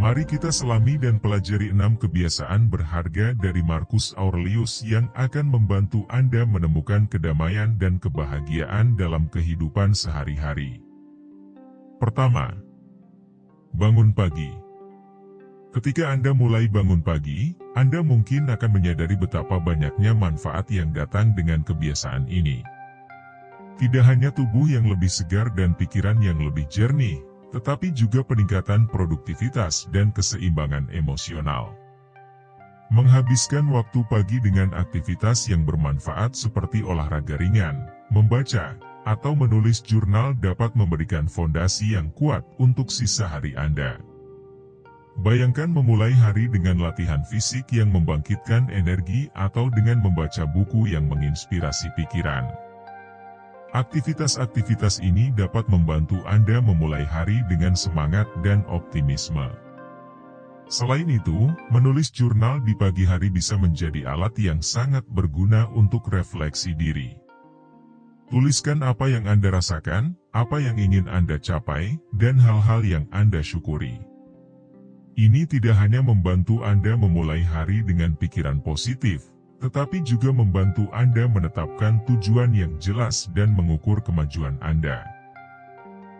Mari kita selami dan pelajari 6 kebiasaan berharga dari Marcus Aurelius yang akan membantu Anda menemukan kedamaian dan kebahagiaan dalam kehidupan sehari-hari. Pertama, bangun pagi. Ketika Anda mulai bangun pagi, Anda mungkin akan menyadari betapa banyaknya manfaat yang datang dengan kebiasaan ini. Tidak hanya tubuh yang lebih segar dan pikiran yang lebih jernih, tetapi juga peningkatan produktivitas dan keseimbangan emosional. Menghabiskan waktu pagi dengan aktivitas yang bermanfaat seperti olahraga ringan, membaca, atau menulis jurnal dapat memberikan fondasi yang kuat untuk sisa hari Anda. Bayangkan memulai hari dengan latihan fisik yang membangkitkan energi atau dengan membaca buku yang menginspirasi pikiran. Aktivitas-aktivitas ini dapat membantu Anda memulai hari dengan semangat dan optimisme. Selain itu, menulis jurnal di pagi hari bisa menjadi alat yang sangat berguna untuk refleksi diri. Tuliskan apa yang Anda rasakan, apa yang ingin Anda capai, dan hal-hal yang Anda syukuri. Ini tidak hanya membantu Anda memulai hari dengan pikiran positif, tetapi juga membantu Anda menetapkan tujuan yang jelas dan mengukur kemajuan Anda.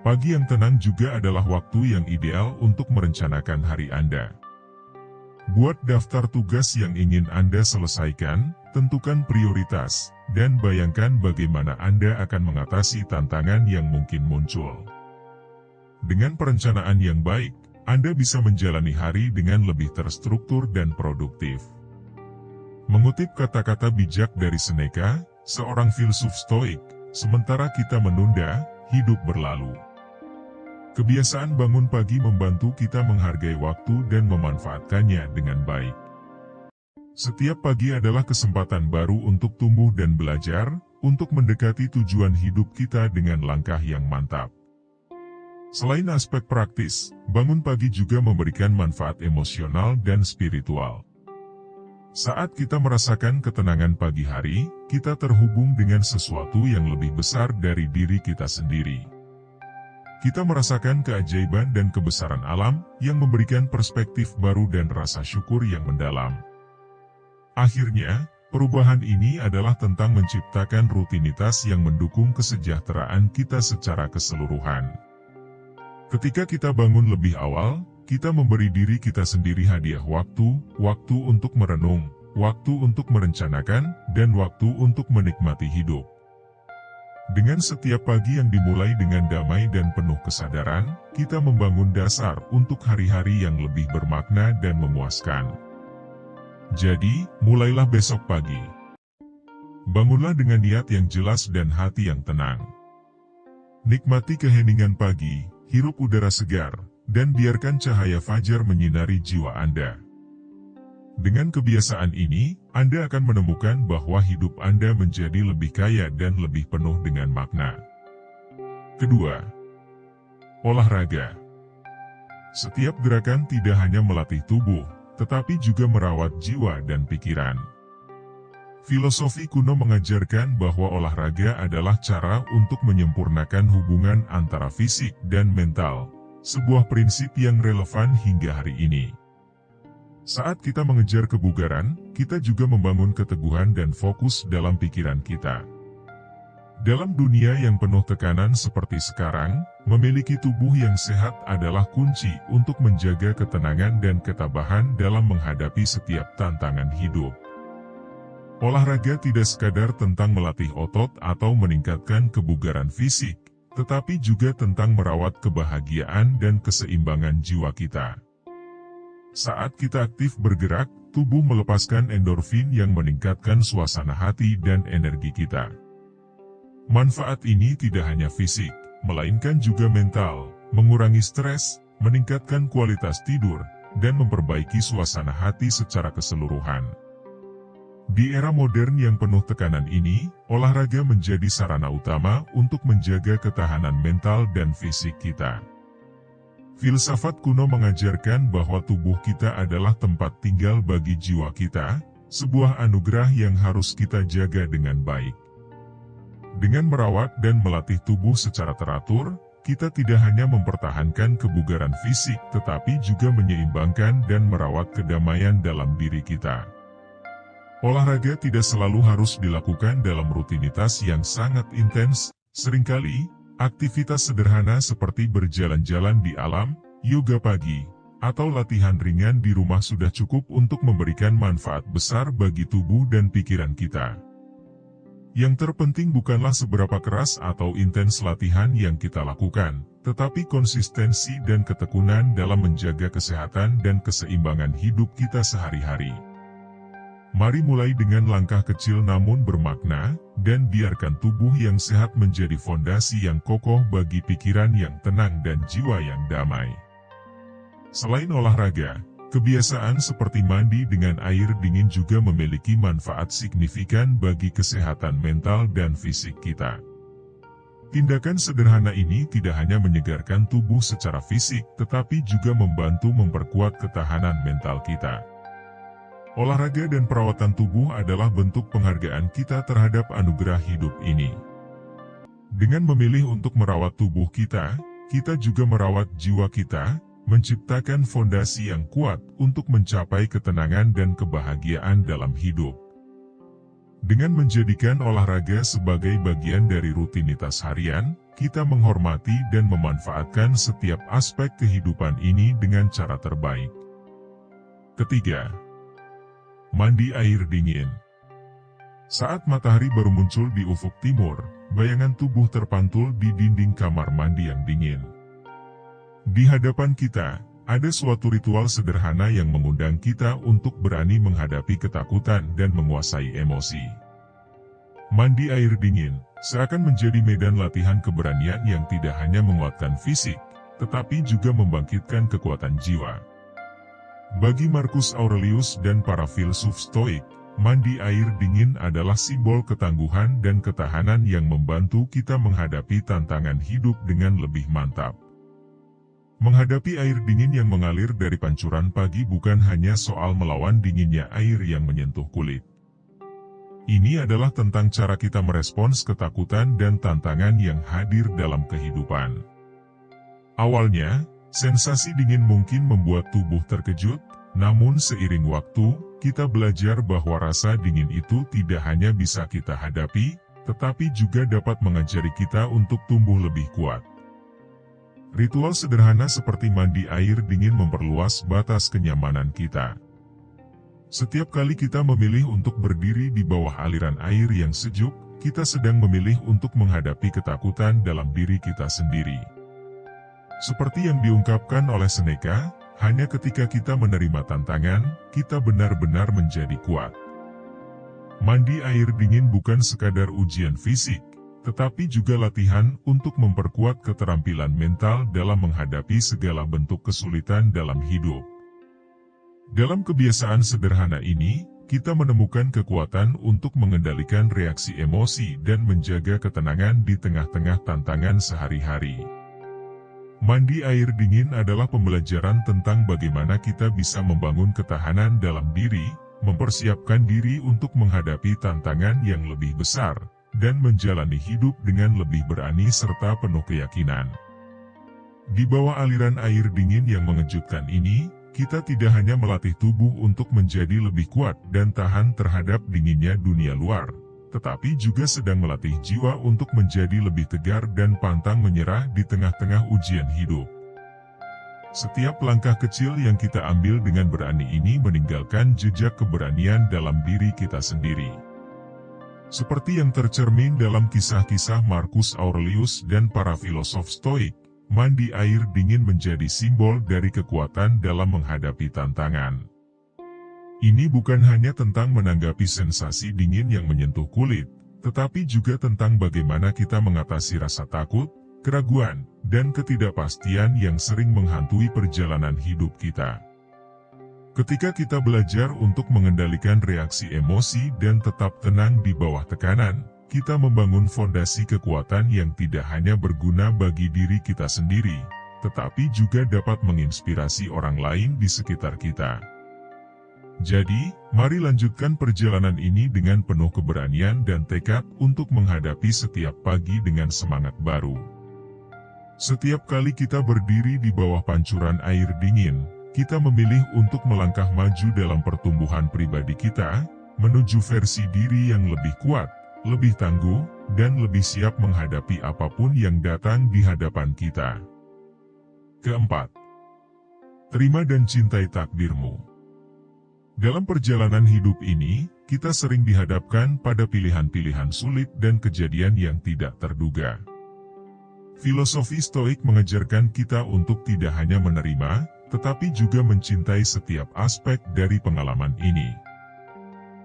Pagi yang tenang juga adalah waktu yang ideal untuk merencanakan hari Anda. Buat daftar tugas yang ingin Anda selesaikan, tentukan prioritas, dan bayangkan bagaimana Anda akan mengatasi tantangan yang mungkin muncul. Dengan perencanaan yang baik, Anda bisa menjalani hari dengan lebih terstruktur dan produktif. Mengutip kata-kata bijak dari Seneca, seorang filsuf Stoik, sementara kita menunda, hidup berlalu. Kebiasaan bangun pagi membantu kita menghargai waktu dan memanfaatkannya dengan baik. Setiap pagi adalah kesempatan baru untuk tumbuh dan belajar, untuk mendekati tujuan hidup kita dengan langkah yang mantap. Selain aspek praktis, bangun pagi juga memberikan manfaat emosional dan spiritual. Saat kita merasakan ketenangan pagi hari, kita terhubung dengan sesuatu yang lebih besar dari diri kita sendiri. Kita merasakan keajaiban dan kebesaran alam, yang memberikan perspektif baru dan rasa syukur yang mendalam. Akhirnya, perubahan ini adalah tentang menciptakan rutinitas yang mendukung kesejahteraan kita secara keseluruhan. Ketika kita bangun lebih awal, kita memberi diri kita sendiri hadiah waktu untuk merenung, waktu untuk merencanakan, dan waktu untuk menikmati hidup. Dengan setiap pagi yang dimulai dengan damai dan penuh kesadaran, kita membangun dasar untuk hari-hari yang lebih bermakna dan memuaskan. Jadi, mulailah besok pagi. Bangunlah dengan niat yang jelas dan hati yang tenang. Nikmati keheningan pagi, hirup udara segar, dan biarkan cahaya fajar menyinari jiwa Anda. Dengan kebiasaan ini, Anda akan menemukan bahwa hidup Anda menjadi lebih kaya dan lebih penuh dengan makna. Kedua, olahraga. Setiap gerakan tidak hanya melatih tubuh, tetapi juga merawat jiwa dan pikiran. Filosofi kuno mengajarkan bahwa olahraga adalah cara untuk menyempurnakan hubungan antara fisik dan mental. Sebuah prinsip yang relevan hingga hari ini. Saat kita mengejar kebugaran, kita juga membangun keteguhan dan fokus dalam pikiran kita. Dalam dunia yang penuh tekanan seperti sekarang, memiliki tubuh yang sehat adalah kunci untuk menjaga ketenangan dan ketabahan dalam menghadapi setiap tantangan hidup. Olahraga tidak sekadar tentang melatih otot atau meningkatkan kebugaran fisik, tetapi juga tentang merawat kebahagiaan dan keseimbangan jiwa kita. Saat kita aktif bergerak, tubuh melepaskan endorfin yang meningkatkan suasana hati dan energi kita. Manfaat ini tidak hanya fisik, melainkan juga mental, mengurangi stres, meningkatkan kualitas tidur, dan memperbaiki suasana hati secara keseluruhan. Di era modern yang penuh tekanan ini, olahraga menjadi sarana utama untuk menjaga ketahanan mental dan fisik kita. Filsafat kuno mengajarkan bahwa tubuh kita adalah tempat tinggal bagi jiwa kita, sebuah anugerah yang harus kita jaga dengan baik. Dengan merawat dan melatih tubuh secara teratur, kita tidak hanya mempertahankan kebugaran fisik tetapi juga menyeimbangkan dan merawat kedamaian dalam diri kita. Olahraga tidak selalu harus dilakukan dalam rutinitas yang sangat intens. Seringkali, aktivitas sederhana seperti berjalan-jalan di alam, yoga pagi, atau latihan ringan di rumah sudah cukup untuk memberikan manfaat besar bagi tubuh dan pikiran kita. Yang terpenting bukanlah seberapa keras atau intens latihan yang kita lakukan, tetapi konsistensi dan ketekunan dalam menjaga kesehatan dan keseimbangan hidup kita sehari-hari. Mari mulai dengan langkah kecil namun bermakna, dan biarkan tubuh yang sehat menjadi fondasi yang kokoh bagi pikiran yang tenang dan jiwa yang damai. Selain olahraga, kebiasaan seperti mandi dengan air dingin juga memiliki manfaat signifikan bagi kesehatan mental dan fisik kita. Tindakan sederhana ini tidak hanya menyegarkan tubuh secara fisik, tetapi juga membantu memperkuat ketahanan mental kita. Olahraga dan perawatan tubuh adalah bentuk penghargaan kita terhadap anugerah hidup ini. Dengan memilih untuk merawat tubuh kita, kita juga merawat jiwa kita, menciptakan fondasi yang kuat untuk mencapai ketenangan dan kebahagiaan dalam hidup. Dengan menjadikan olahraga sebagai bagian dari rutinitas harian, kita menghormati dan memanfaatkan setiap aspek kehidupan ini dengan cara terbaik. Ketiga, mandi air dingin. Saat matahari baru muncul di ufuk timur, bayangan tubuh terpantul di dinding kamar mandi yang dingin. Di hadapan kita, ada suatu ritual sederhana yang mengundang kita untuk berani menghadapi ketakutan dan menguasai emosi. Mandi air dingin seakan menjadi medan latihan keberanian yang tidak hanya menguatkan fisik, tetapi juga membangkitkan kekuatan jiwa. Bagi Marcus Aurelius dan para filsuf Stoik, mandi air dingin adalah simbol ketangguhan dan ketahanan yang membantu kita menghadapi tantangan hidup dengan lebih mantap. Menghadapi air dingin yang mengalir dari pancuran pagi bukan hanya soal melawan dinginnya air yang menyentuh kulit. Ini adalah tentang cara kita merespons ketakutan dan tantangan yang hadir dalam kehidupan. Awalnya, sensasi dingin mungkin membuat tubuh terkejut, namun seiring waktu, kita belajar bahwa rasa dingin itu tidak hanya bisa kita hadapi, tetapi juga dapat mengajari kita untuk tumbuh lebih kuat. Ritual sederhana seperti mandi air dingin memperluas batas kenyamanan kita. Setiap kali kita memilih untuk berdiri di bawah aliran air yang sejuk, kita sedang memilih untuk menghadapi ketakutan dalam diri kita sendiri. Seperti yang diungkapkan oleh Seneca, hanya ketika kita menerima tantangan, kita benar-benar menjadi kuat. Mandi air dingin bukan sekadar ujian fisik, tetapi juga latihan untuk memperkuat keterampilan mental dalam menghadapi segala bentuk kesulitan dalam hidup. Dalam kebiasaan sederhana ini, kita menemukan kekuatan untuk mengendalikan reaksi emosi dan menjaga ketenangan di tengah-tengah tantangan sehari-hari. Mandi air dingin adalah pembelajaran tentang bagaimana kita bisa membangun ketahanan dalam diri, mempersiapkan diri untuk menghadapi tantangan yang lebih besar, dan menjalani hidup dengan lebih berani serta penuh keyakinan. Di bawah aliran air dingin yang mengejutkan ini, kita tidak hanya melatih tubuh untuk menjadi lebih kuat dan tahan terhadap dinginnya dunia luar, tetapi juga sedang melatih jiwa untuk menjadi lebih tegar dan pantang menyerah di tengah-tengah ujian hidup. Setiap langkah kecil yang kita ambil dengan berani ini meninggalkan jejak keberanian dalam diri kita sendiri. Seperti yang tercermin dalam kisah-kisah Marcus Aurelius dan para filosof Stoik, mandi air dingin menjadi simbol dari kekuatan dalam menghadapi tantangan. Ini bukan hanya tentang menanggapi sensasi dingin yang menyentuh kulit, tetapi juga tentang bagaimana kita mengatasi rasa takut, keraguan, dan ketidakpastian yang sering menghantui perjalanan hidup kita. Ketika kita belajar untuk mengendalikan reaksi emosi dan tetap tenang di bawah tekanan, kita membangun fondasi kekuatan yang tidak hanya berguna bagi diri kita sendiri, tetapi juga dapat menginspirasi orang lain di sekitar kita. Jadi, mari lanjutkan perjalanan ini dengan penuh keberanian dan tekad untuk menghadapi setiap pagi dengan semangat baru. Setiap kali kita berdiri di bawah pancuran air dingin, kita memilih untuk melangkah maju dalam pertumbuhan pribadi kita, menuju versi diri yang lebih kuat, lebih tangguh, dan lebih siap menghadapi apapun yang datang di hadapan kita. Keempat, terima dan cintai takdirmu. Dalam perjalanan hidup ini, kita sering dihadapkan pada pilihan-pilihan sulit dan kejadian yang tidak terduga. Filosofi Stoik mengajarkan kita untuk tidak hanya menerima, tetapi juga mencintai setiap aspek dari pengalaman ini.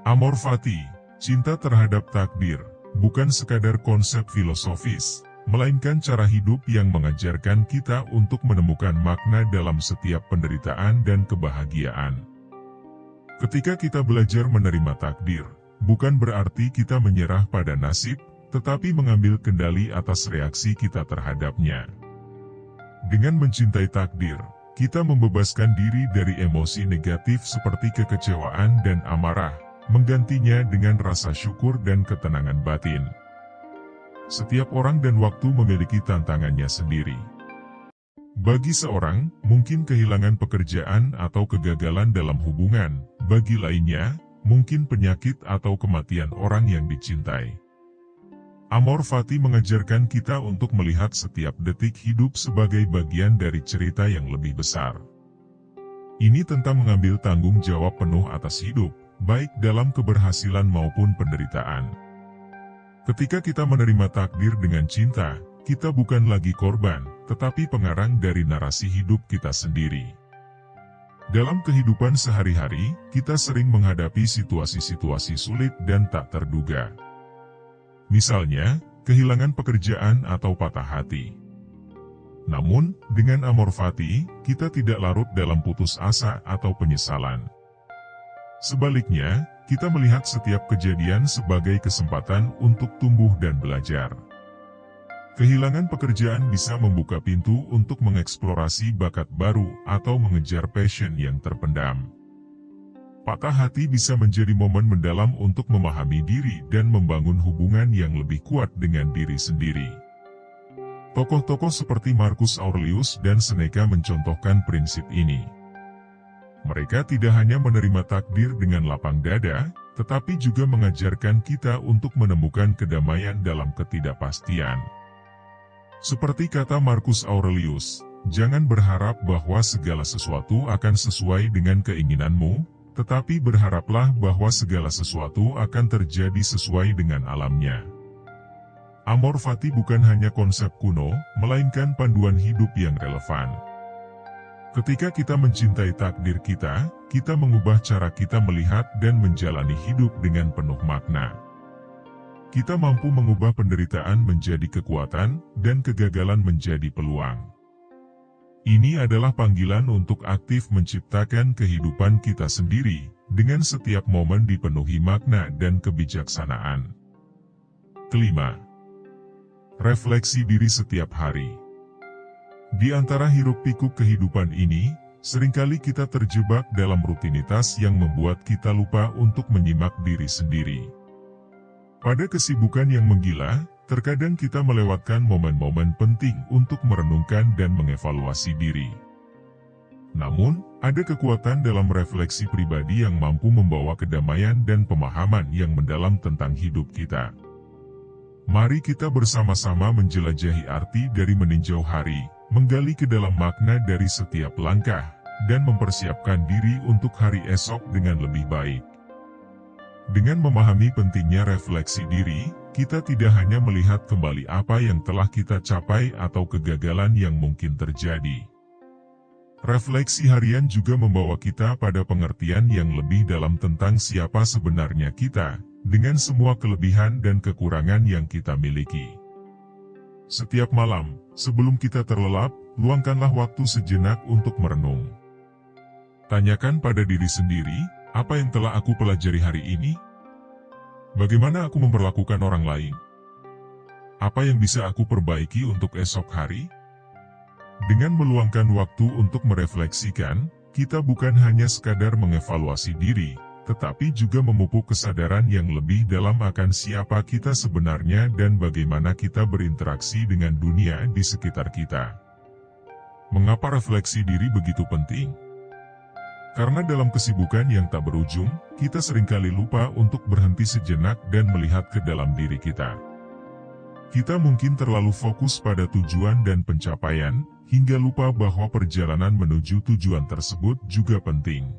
Amor fati, cinta terhadap takdir, bukan sekadar konsep filosofis, melainkan cara hidup yang mengajarkan kita untuk menemukan makna dalam setiap penderitaan dan kebahagiaan. Ketika kita belajar menerima takdir, bukan berarti kita menyerah pada nasib, tetapi mengambil kendali atas reaksi kita terhadapnya. Dengan mencintai takdir, kita membebaskan diri dari emosi negatif seperti kekecewaan dan amarah, menggantinya dengan rasa syukur dan ketenangan batin. Setiap orang dan waktu memiliki tantangannya sendiri. Bagi seorang, mungkin kehilangan pekerjaan atau kegagalan dalam hubungan, bagi lainnya, mungkin penyakit atau kematian orang yang dicintai. Amor fati mengajarkan kita untuk melihat setiap detik hidup sebagai bagian dari cerita yang lebih besar. Ini tentang mengambil tanggung jawab penuh atas hidup, baik dalam keberhasilan maupun penderitaan. Ketika kita menerima takdir dengan cinta, kita bukan lagi korban, tetapi pengarang dari narasi hidup kita sendiri. Dalam kehidupan sehari-hari, kita sering menghadapi situasi-situasi sulit dan tak terduga. Misalnya, kehilangan pekerjaan atau patah hati. Namun, dengan amor fati, kita tidak larut dalam putus asa atau penyesalan. Sebaliknya, kita melihat setiap kejadian sebagai kesempatan untuk tumbuh dan belajar. Kehilangan pekerjaan bisa membuka pintu untuk mengeksplorasi bakat baru atau mengejar passion yang terpendam. Patah hati bisa menjadi momen mendalam untuk memahami diri dan membangun hubungan yang lebih kuat dengan diri sendiri. Tokoh-tokoh seperti Marcus Aurelius dan Seneca mencontohkan prinsip ini. Mereka tidak hanya menerima takdir dengan lapang dada, tetapi juga mengajarkan kita untuk menemukan kedamaian dalam ketidakpastian. Seperti kata Marcus Aurelius, jangan berharap bahwa segala sesuatu akan sesuai dengan keinginanmu, tetapi berharaplah bahwa segala sesuatu akan terjadi sesuai dengan alamnya. Amor fati bukan hanya konsep kuno, melainkan panduan hidup yang relevan. Ketika kita mencintai takdir kita, kita mengubah cara kita melihat dan menjalani hidup dengan penuh makna. Kita mampu mengubah penderitaan menjadi kekuatan, dan kegagalan menjadi peluang. Ini adalah panggilan untuk aktif menciptakan kehidupan kita sendiri, dengan setiap momen dipenuhi makna dan kebijaksanaan. Kelima, refleksi diri setiap hari. Di antara hiruk-pikuk kehidupan ini, seringkali kita terjebak dalam rutinitas yang membuat kita lupa untuk menyimak diri sendiri. Pada kesibukan yang menggila, terkadang kita melewatkan momen-momen penting untuk merenungkan dan mengevaluasi diri. Namun, ada kekuatan dalam refleksi pribadi yang mampu membawa kedamaian dan pemahaman yang mendalam tentang hidup kita. Mari kita bersama-sama menjelajahi arti dari meninjau hari, menggali ke dalam makna dari setiap langkah, dan mempersiapkan diri untuk hari esok dengan lebih baik. Dengan memahami pentingnya refleksi diri, kita tidak hanya melihat kembali apa yang telah kita capai atau kegagalan yang mungkin terjadi. Refleksi harian juga membawa kita pada pengertian yang lebih dalam tentang siapa sebenarnya kita, dengan semua kelebihan dan kekurangan yang kita miliki. Setiap malam, sebelum kita terlelap, luangkanlah waktu sejenak untuk merenung. Tanyakan pada diri sendiri, apa yang telah aku pelajari hari ini? Bagaimana aku memperlakukan orang lain? Apa yang bisa aku perbaiki untuk esok hari? Dengan meluangkan waktu untuk merefleksikan, kita bukan hanya sekadar mengevaluasi diri, tetapi juga memupuk kesadaran yang lebih dalam akan siapa kita sebenarnya dan bagaimana kita berinteraksi dengan dunia di sekitar kita. Mengapa refleksi diri begitu penting? Karena dalam kesibukan yang tak berujung, kita seringkali lupa untuk berhenti sejenak dan melihat ke dalam diri kita. Kita mungkin terlalu fokus pada tujuan dan pencapaian, hingga lupa bahwa perjalanan menuju tujuan tersebut juga penting.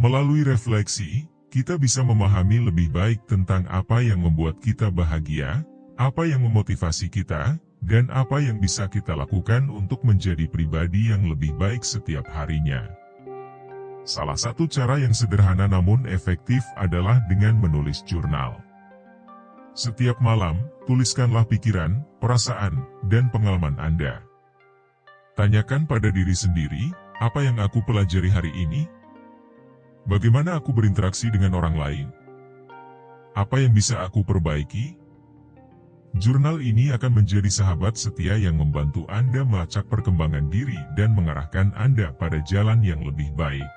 Melalui refleksi, kita bisa memahami lebih baik tentang apa yang membuat kita bahagia, apa yang memotivasi kita, dan apa yang bisa kita lakukan untuk menjadi pribadi yang lebih baik setiap harinya. Salah satu cara yang sederhana namun efektif adalah dengan menulis jurnal. Setiap malam, tuliskanlah pikiran, perasaan, dan pengalaman Anda. Tanyakan pada diri sendiri, apa yang aku pelajari hari ini? Bagaimana aku berinteraksi dengan orang lain? Apa yang bisa aku perbaiki? Jurnal ini akan menjadi sahabat setia yang membantu Anda melacak perkembangan diri dan mengarahkan Anda pada jalan yang lebih baik.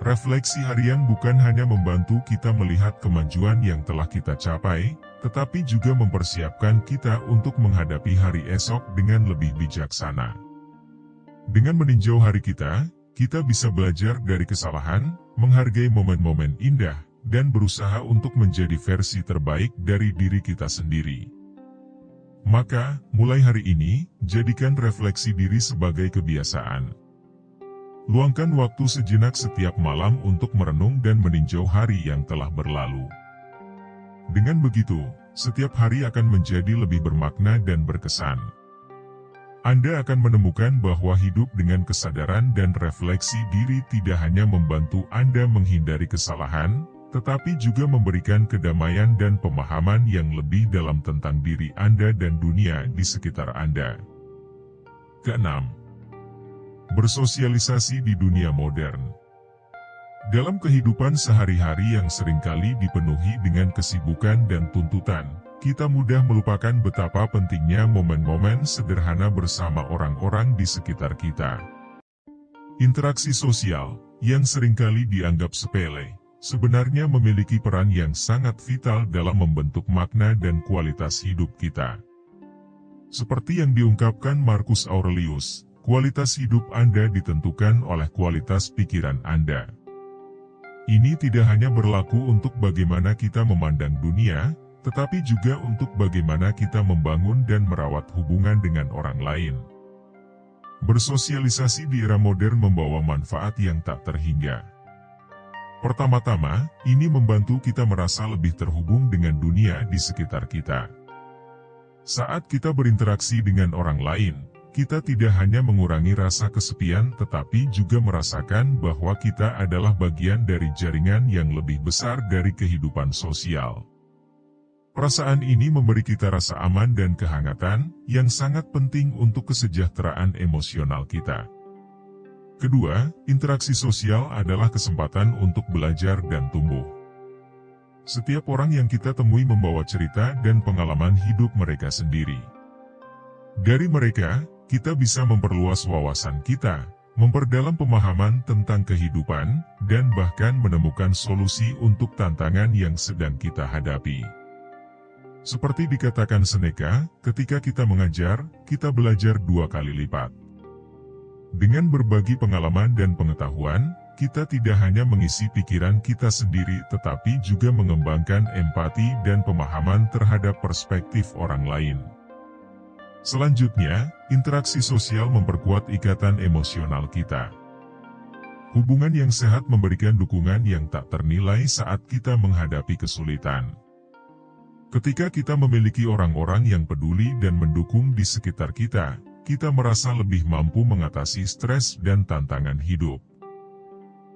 Refleksi harian bukan hanya membantu kita melihat kemajuan yang telah kita capai, tetapi juga mempersiapkan kita untuk menghadapi hari esok dengan lebih bijaksana. Dengan meninjau hari kita bisa belajar dari kesalahan, menghargai momen-momen indah, dan berusaha untuk menjadi versi terbaik dari diri kita sendiri. Maka, mulai hari ini, jadikan refleksi diri sebagai kebiasaan. Luangkan waktu sejenak setiap malam untuk merenung dan meninjau hari yang telah berlalu. Dengan begitu, setiap hari akan menjadi lebih bermakna dan berkesan. Anda akan menemukan bahwa hidup dengan kesadaran dan refleksi diri tidak hanya membantu Anda menghindari kesalahan, tetapi juga memberikan kedamaian dan pemahaman yang lebih dalam tentang diri Anda dan dunia di sekitar Anda. Keenam, bersosialisasi di dunia modern. Dalam kehidupan sehari-hari yang seringkali dipenuhi dengan kesibukan dan tuntutan, kita mudah melupakan betapa pentingnya momen-momen sederhana bersama orang-orang di sekitar kita. Interaksi sosial, yang seringkali dianggap sepele, sebenarnya memiliki peran yang sangat vital dalam membentuk makna dan kualitas hidup kita. Seperti yang diungkapkan Marcus Aurelius, kualitas hidup Anda ditentukan oleh kualitas pikiran Anda. Ini tidak hanya berlaku untuk bagaimana kita memandang dunia, tetapi juga untuk bagaimana kita membangun dan merawat hubungan dengan orang lain. Bersosialisasi di era modern membawa manfaat yang tak terhingga. Pertama-tama, ini membantu kita merasa lebih terhubung dengan dunia di sekitar kita. Saat kita berinteraksi dengan orang lain, kita tidak hanya mengurangi rasa kesepian tetapi juga merasakan bahwa kita adalah bagian dari jaringan yang lebih besar dari kehidupan sosial. Perasaan ini memberi kita rasa aman dan kehangatan, yang sangat penting untuk kesejahteraan emosional kita. Kedua, interaksi sosial adalah kesempatan untuk belajar dan tumbuh. Setiap orang yang kita temui membawa cerita dan pengalaman hidup mereka sendiri. Dari mereka, kita bisa memperluas wawasan kita, memperdalam pemahaman tentang kehidupan, dan bahkan menemukan solusi untuk tantangan yang sedang kita hadapi. Seperti dikatakan Seneca, ketika kita mengajar, kita belajar 2 kali lipat. Dengan berbagi pengalaman dan pengetahuan, kita tidak hanya mengisi pikiran kita sendiri tetapi juga mengembangkan empati dan pemahaman terhadap perspektif orang lain. Selanjutnya, interaksi sosial memperkuat ikatan emosional kita. Hubungan yang sehat memberikan dukungan yang tak ternilai saat kita menghadapi kesulitan. Ketika kita memiliki orang-orang yang peduli dan mendukung di sekitar kita, kita merasa lebih mampu mengatasi stres dan tantangan hidup.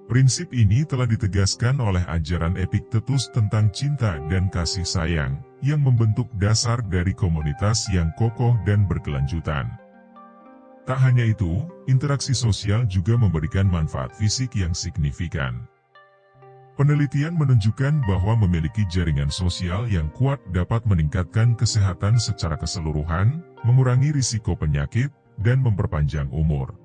Prinsip ini telah ditegaskan oleh ajaran Epictetus tentang cinta dan kasih sayang, yang membentuk dasar dari komunitas yang kokoh dan berkelanjutan. Tak hanya itu, interaksi sosial juga memberikan manfaat fisik yang signifikan. Penelitian menunjukkan bahwa memiliki jaringan sosial yang kuat dapat meningkatkan kesehatan secara keseluruhan, mengurangi risiko penyakit, dan memperpanjang umur.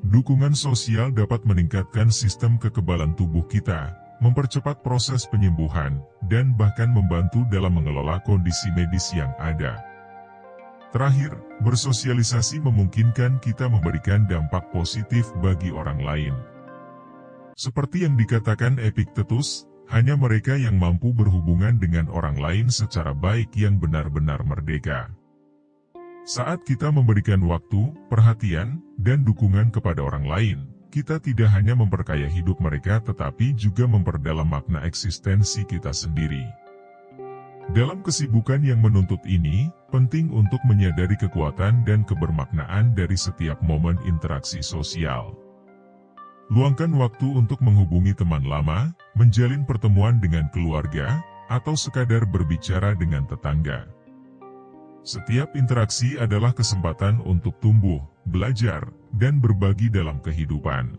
Dukungan sosial dapat meningkatkan sistem kekebalan tubuh kita, mempercepat proses penyembuhan, dan bahkan membantu dalam mengelola kondisi medis yang ada. Terakhir, bersosialisasi memungkinkan kita memberikan dampak positif bagi orang lain. Seperti yang dikatakan Epictetus, hanya mereka yang mampu berhubungan dengan orang lain secara baik yang benar-benar merdeka. Saat kita memberikan waktu, perhatian, dan dukungan kepada orang lain, kita tidak hanya memperkaya hidup mereka tetapi juga memperdalam makna eksistensi kita sendiri. Dalam kesibukan yang menuntut ini, penting untuk menyadari kekuatan dan kebermaknaan dari setiap momen interaksi sosial. Luangkan waktu untuk menghubungi teman lama, menjalin pertemuan dengan keluarga, atau sekadar berbicara dengan tetangga. Setiap interaksi adalah kesempatan untuk tumbuh, belajar, dan berbagi dalam kehidupan.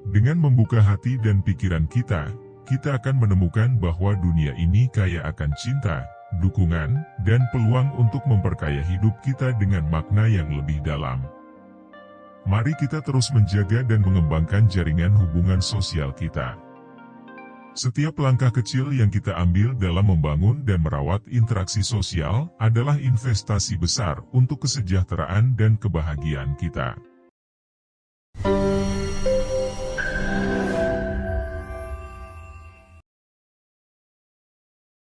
Dengan membuka hati dan pikiran kita akan menemukan bahwa dunia ini kaya akan cinta, dukungan, dan peluang untuk memperkaya hidup kita dengan makna yang lebih dalam. Mari kita terus menjaga dan mengembangkan jaringan hubungan sosial kita. Setiap langkah kecil yang kita ambil dalam membangun dan merawat interaksi sosial adalah investasi besar untuk kesejahteraan dan kebahagiaan kita.